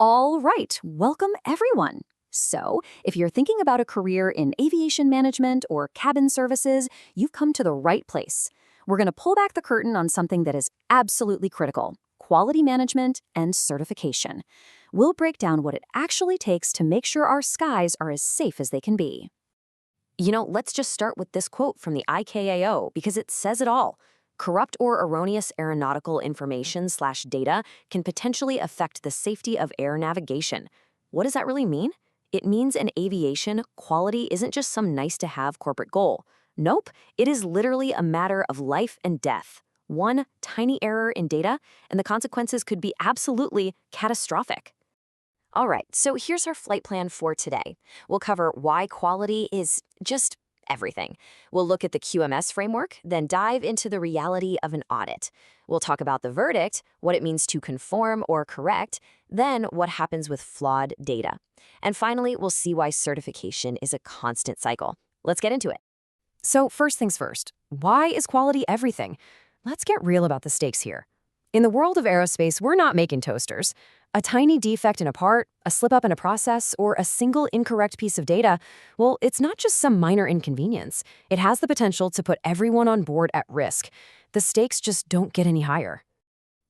All right, welcome everyone. So, if you're thinking about a career in aviation management or cabin services, you've come to the right place. We're going to pull back the curtain on something that is absolutely critical: quality management and certification. We'll break down what it actually takes to make sure our skies are as safe as they can be. Let's just start with this quote from the ICAO because it says it all. Corrupt or erroneous aeronautical information/data can potentially affect the safety of air navigation. What does that really mean? It means in aviation, quality isn't just some nice-to-have corporate goal. Nope, it is literally a matter of life and death. One tiny error in data, and the consequences could be absolutely catastrophic. All right, so here's our flight plan for today. We'll cover why quality is just everything. We'll look at the QMS framework, then dive into the reality of an audit. We'll talk about the verdict, what it means to conform or correct, then what happens with flawed data. And finally, we'll see why certification is a constant cycle. Let's get into it. So first things first, why is quality everything? Let's get real about the stakes here. In the world of aerospace, we're not making toasters. A tiny defect in a part, a slip-up in a process, or a single incorrect piece of data, well, it's not just some minor inconvenience. It has the potential to put everyone on board at risk. The stakes just don't get any higher.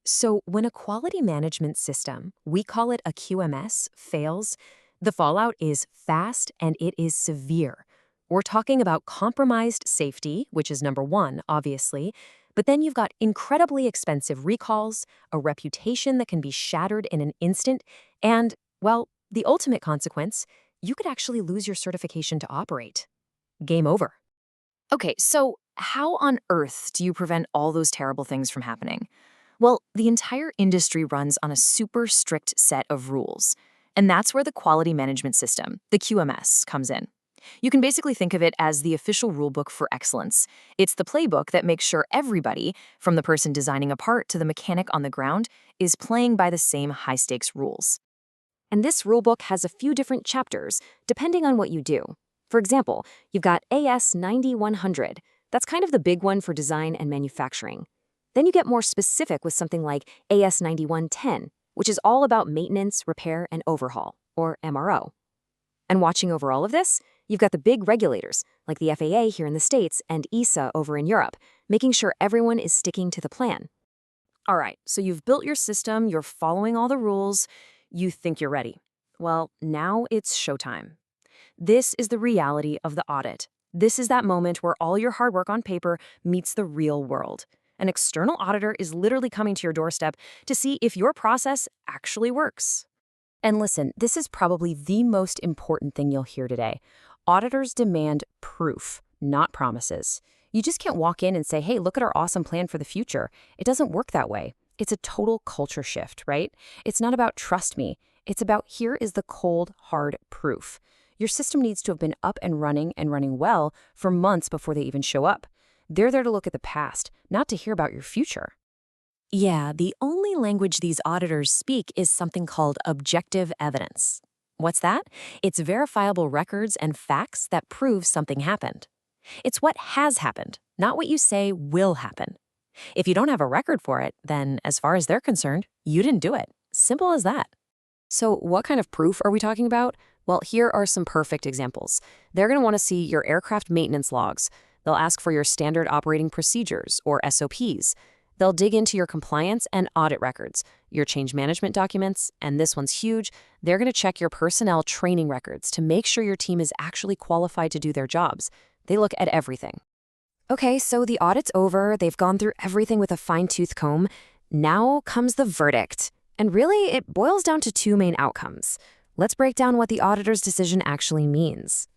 So when a quality management system, we call it a QMS, fails, the fallout is fast and it is severe. We're talking about compromised safety, which is number one, obviously, but then you've got incredibly expensive recalls, a reputation that can be shattered in an instant, and, well, the ultimate consequence, you could actually lose your certification to operate. Game over. Okay, so how on earth do you prevent all those terrible things from happening? Well, the entire industry runs on a super strict set of rules, and that's where the quality management system, the QMS, comes in. You can basically think of it as the official rulebook for excellence. It's the playbook that makes sure everybody, from the person designing a part to the mechanic on the ground, is playing by the same high-stakes rules. And this rulebook has a few different chapters, depending on what you do. For example, you've got AS 9100. That's kind of the big one for design and manufacturing. Then you get more specific with something like AS 9110, which is all about maintenance, repair, and overhaul, or MRO. And watching over all of this, you've got the big regulators, like the FAA here in the States and ESA over in Europe, making sure everyone is sticking to the plan. All right, so you've built your system, you're following all the rules, you think you're ready. Well, now it's showtime. This is the reality of the audit. This is that moment where all your hard work on paper meets the real world. An external auditor is literally coming to your doorstep to see if your process actually works. And listen, this is probably the most important thing you'll hear today. Auditors demand proof, not promises. You just can't walk in and say, hey, look at our awesome plan for the future. It doesn't work that way. It's a total culture shift, right? It's not about trust me. It's about here is the cold, hard proof. Your system needs to have been up and running well for months before they even show up. They're there to look at the past, not to hear about your future. Yeah, the only language these auditors speak is something called objective evidence. What's that? It's verifiable records and facts that prove something happened. It's what has happened, not what you say will happen. If you don't have a record for it, then as far as they're concerned, you didn't do it. Simple as that. So what kind of proof are we talking about? Well, here are some perfect examples. They're going to want to see your aircraft maintenance logs. They'll ask for your standard operating procedures, or SOPs. They'll dig into your compliance and audit records, your change management documents, and this one's huge, they're going to check your personnel training records to make sure your team is actually qualified to do their jobs. They look at everything. Okay, so the audit's over, they've gone through everything with a fine-tooth comb. Now comes the verdict. And really, it boils down to two main outcomes. Let's break down what the auditor's decision actually means.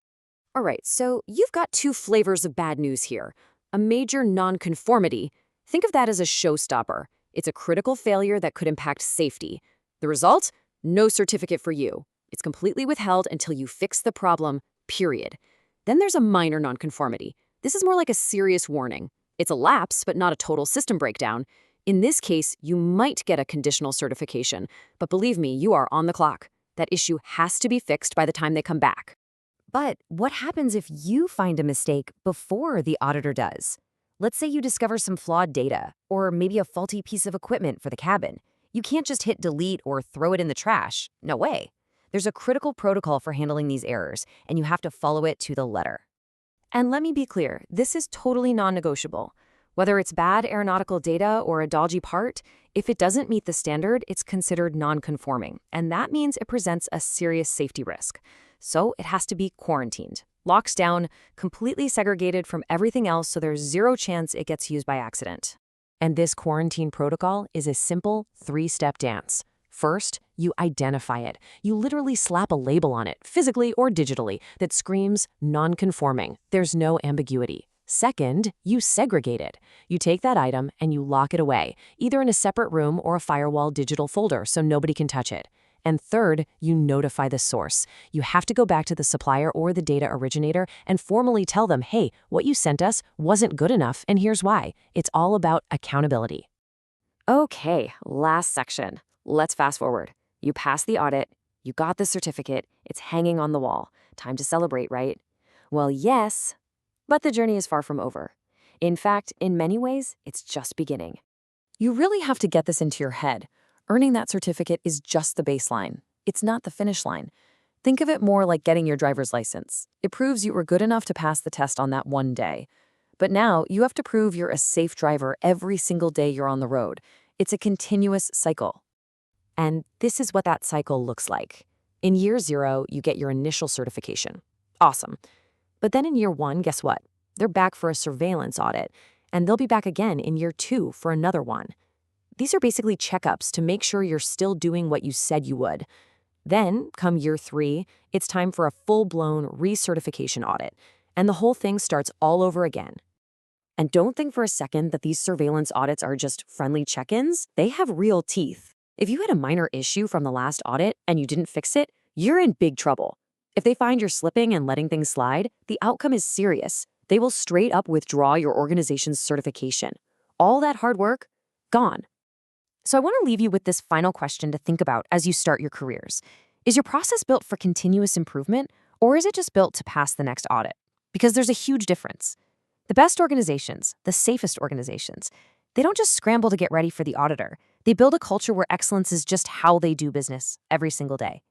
All right, so you've got two flavors of bad news here. A major nonconformity. Think of that as a showstopper. It's a critical failure that could impact safety. The result? No certificate for you. It's completely withheld until you fix the problem, period. Then there's a minor nonconformity. This is more like a serious warning. It's a lapse, but not a total system breakdown. In this case, you might get a conditional certification, but believe me, you are on the clock. That issue has to be fixed by the time they come back. But what happens if you find a mistake before the auditor does? Let's say you discover some flawed data, or maybe a faulty piece of equipment for the cabin. You can't just hit delete or throw it in the trash. No way. There's a critical protocol for handling these errors, and you have to follow it to the letter. And let me be clear, this is totally non-negotiable. Whether it's bad aeronautical data or a dodgy part, if it doesn't meet the standard, it's considered non-conforming, and that means it presents a serious safety risk. So it has to be quarantined, locked down, completely segregated from everything else so there's zero chance it gets used by accident. And this quarantine protocol is a simple 3-step dance. First, you identify it. You literally slap a label on it, physically or digitally, that screams non-conforming. There's no ambiguity. Second, you segregate it. You take that item and you lock it away, either in a separate room or a firewall digital folder so nobody can touch it. And third, you notify the source. You have to go back to the supplier or the data originator and formally tell them, hey, what you sent us wasn't good enough, and here's why. It's all about accountability. Okay, last section. Let's fast forward. You passed the audit, you got the certificate, it's hanging on the wall. Time to celebrate, right? Well, yes, but the journey is far from over. In fact, in many ways, it's just beginning. You really have to get this into your head. Earning that certificate is just the baseline. It's not the finish line. Think of it more like getting your driver's license. It proves you were good enough to pass the test on that one day. But now you have to prove you're a safe driver every single day you're on the road. It's a continuous cycle. And this is what that cycle looks like. In year 0, you get your initial certification. Awesome. But then in year 1, guess what? They're back for a surveillance audit, and they'll be back again in year 2 for another one. These are basically checkups to make sure you're still doing what you said you would. Then, come year 3, it's time for a full-blown recertification audit, and the whole thing starts all over again. And don't think for a second that these surveillance audits are just friendly check-ins. They have real teeth. If you had a minor issue from the last audit and you didn't fix it, you're in big trouble. If they find you're slipping and letting things slide, the outcome is serious. They will straight up withdraw your organization's certification. All that hard work, gone. So I want to leave you with this final question to think about as you start your careers. Is your process built for continuous improvement, or is it just built to pass the next audit? Because there's a huge difference. The best organizations, the safest organizations, they don't just scramble to get ready for the auditor. They build a culture where excellence is just how they do business every single day.